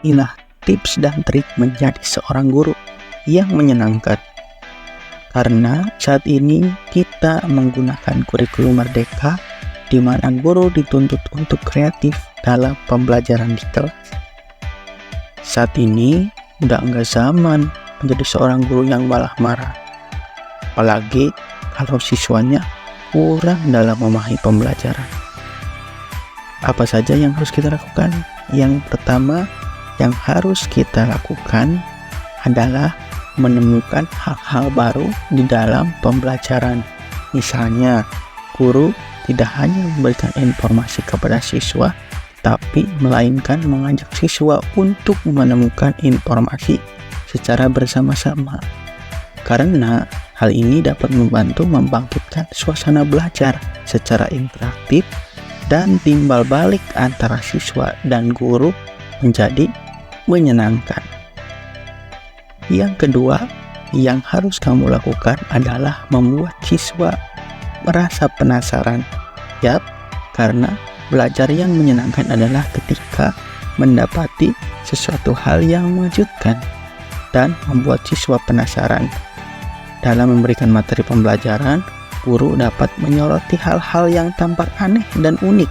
Inilah tips dan trik menjadi seorang guru yang menyenangkan. Karena saat ini kita menggunakan kurikulum merdeka di mana guru dituntut untuk kreatif dalam pembelajaran di kelas. Saat ini udah enggak zaman menjadi seorang guru yang malah marah. Apalagi kalau siswanya kurang dalam memahami pembelajaran. Apa saja yang harus kita lakukan? Yang pertama yang harus kita lakukan adalah menemukan hal-hal baru di dalam pembelajaran. Misalnya, guru tidak hanya memberikan informasi kepada siswa, tapi melainkan mengajak siswa untuk menemukan informasi secara bersama-sama. Karena hal ini dapat membantu membangkitkan suasana belajar secara interaktif dan timbal balik antara siswa dan guru menjadi menyenangkan. Yang kedua yang harus kamu lakukan adalah membuat siswa merasa penasaran. Yap, karena belajar yang menyenangkan adalah ketika mendapati sesuatu hal yang mengejutkan dan membuat siswa penasaran. Dalam memberikan materi pembelajaran, guru dapat menyoroti hal-hal yang tampak aneh dan unik,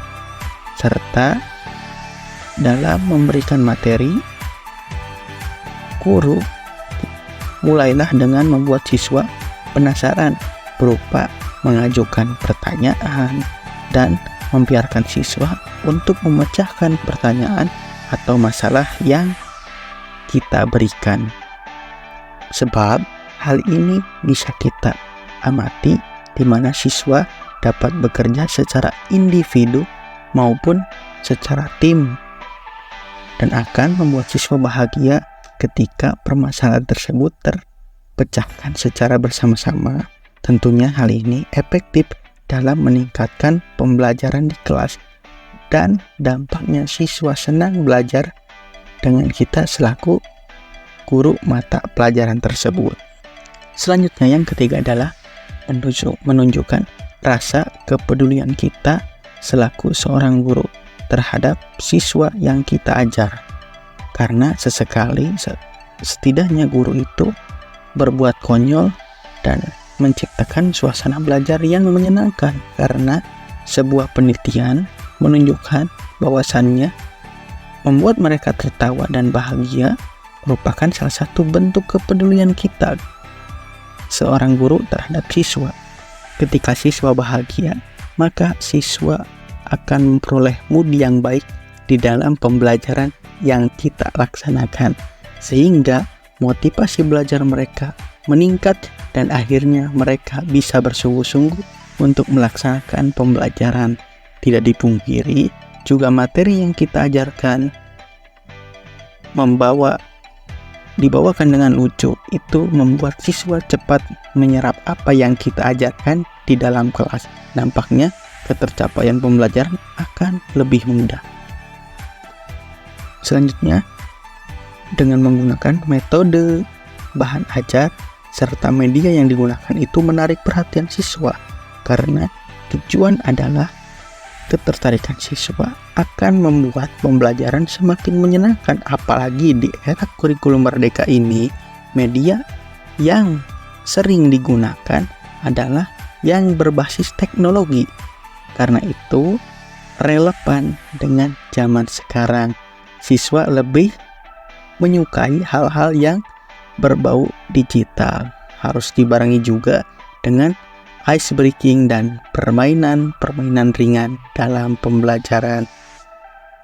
serta dalam memberikan materi, guru mulailah dengan membuat siswa penasaran berupa mengajukan pertanyaan dan membiarkan siswa untuk memecahkan pertanyaan atau masalah yang kita berikan. Sebab hal ini bisa kita amati di mana siswa dapat bekerja secara individu maupun secara tim dan akan membuat siswa bahagia ketika permasalahan tersebut terpecahkan secara bersama-sama. Tentunya hal ini efektif dalam meningkatkan pembelajaran di kelas dan dampaknya siswa senang belajar dengan kita selaku guru mata pelajaran tersebut. Selanjutnya yang ketiga adalah menunjukkan rasa kepedulian kita selaku seorang guru terhadap siswa yang kita ajar. Karena sesekali setidaknya guru itu berbuat konyol dan menciptakan suasana belajar yang menyenangkan. Karena sebuah penelitian menunjukkan bahwasannya membuat mereka tertawa dan bahagia merupakan salah satu bentuk kepedulian kita seorang guru terhadap siswa. Ketika siswa bahagia, maka siswa akan memperoleh mood yang baik di dalam pembelajaran yang kita laksanakan, sehingga motivasi belajar mereka meningkat dan akhirnya mereka bisa bersungguh-sungguh untuk melaksanakan pembelajaran. Tidak dipungkiri juga materi yang kita ajarkan dibawakan dengan lucu, itu membuat siswa cepat menyerap apa yang kita ajarkan di dalam kelas. Nampaknya ketercapaian pembelajaran akan lebih mudah. Selanjutnya, dengan menggunakan metode, bahan ajar, serta media yang digunakan itu menarik perhatian siswa, karena tujuan adalah ketertarikan siswa akan membuat pembelajaran semakin menyenangkan. Apalagi di era kurikulum merdeka ini, media yang sering digunakan adalah yang berbasis teknologi. Karena itu relevan dengan zaman sekarang. Siswa lebih menyukai hal-hal yang berbau digital. Harus dibarengi juga dengan ice breaking dan permainan ringan dalam pembelajaran.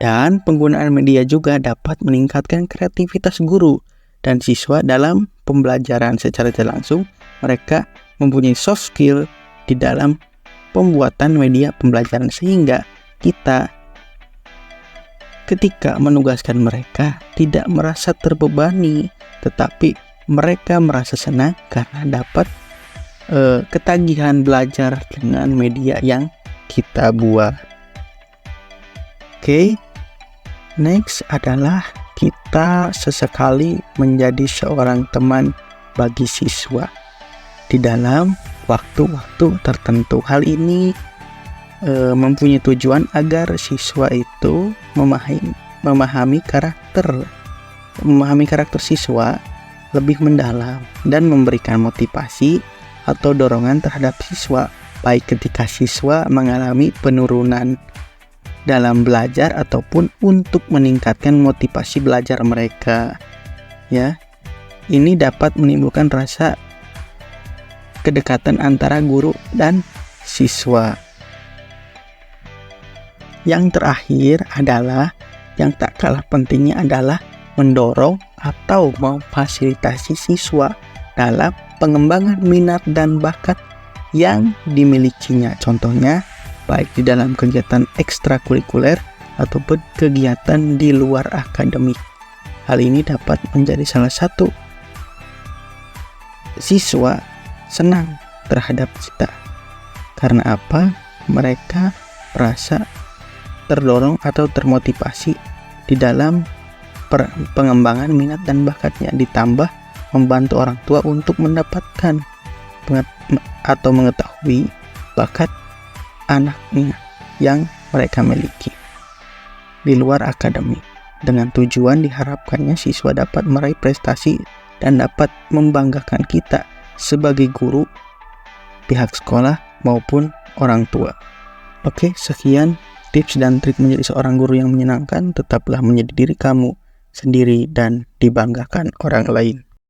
Dan penggunaan media juga dapat meningkatkan kreativitas guru dan siswa dalam pembelajaran. Secara tidak langsung, mereka mempunyai soft skill di dalam pembuatan media pembelajaran, sehingga kita ketika menugaskan mereka tidak merasa terbebani, tetapi mereka merasa senang karena dapat ketagihan belajar dengan media yang kita buat. Oke, next adalah kita sesekali menjadi seorang teman bagi siswa di dalam waktu-waktu tertentu. Hal ini mempunyai tujuan agar siswa itu memahami karakter memahami karakter siswa lebih mendalam dan memberikan motivasi atau dorongan terhadap siswa, baik ketika siswa mengalami penurunan dalam belajar ataupun untuk meningkatkan motivasi belajar mereka. Ya, ini dapat menimbulkan rasa kedekatan antara guru dan siswa. Yang terakhir adalah, yang tak kalah pentingnya adalah mendorong atau memfasilitasi siswa dalam pengembangan minat dan bakat yang dimilikinya. Contohnya, baik di dalam kegiatan ekstrakurikuler ataupun kegiatan di luar akademik. Hal ini dapat menjadi salah satu siswa senang terhadap kita. Karena apa? Mereka merasa terdorong atau termotivasi di dalam pengembangan minat dan bakatnya, ditambah membantu orang tua untuk mendapatkan atau mengetahui bakat anaknya yang mereka miliki di luar akademik. Dengan tujuan diharapkannya siswa dapat meraih prestasi dan dapat membanggakan kita sebagai guru, pihak sekolah maupun orang tua. Oke, sekian tips dan trik menjadi seorang guru yang menyenangkan. Tetaplah menjadi diri kamu sendiri dan dibanggakan orang lain.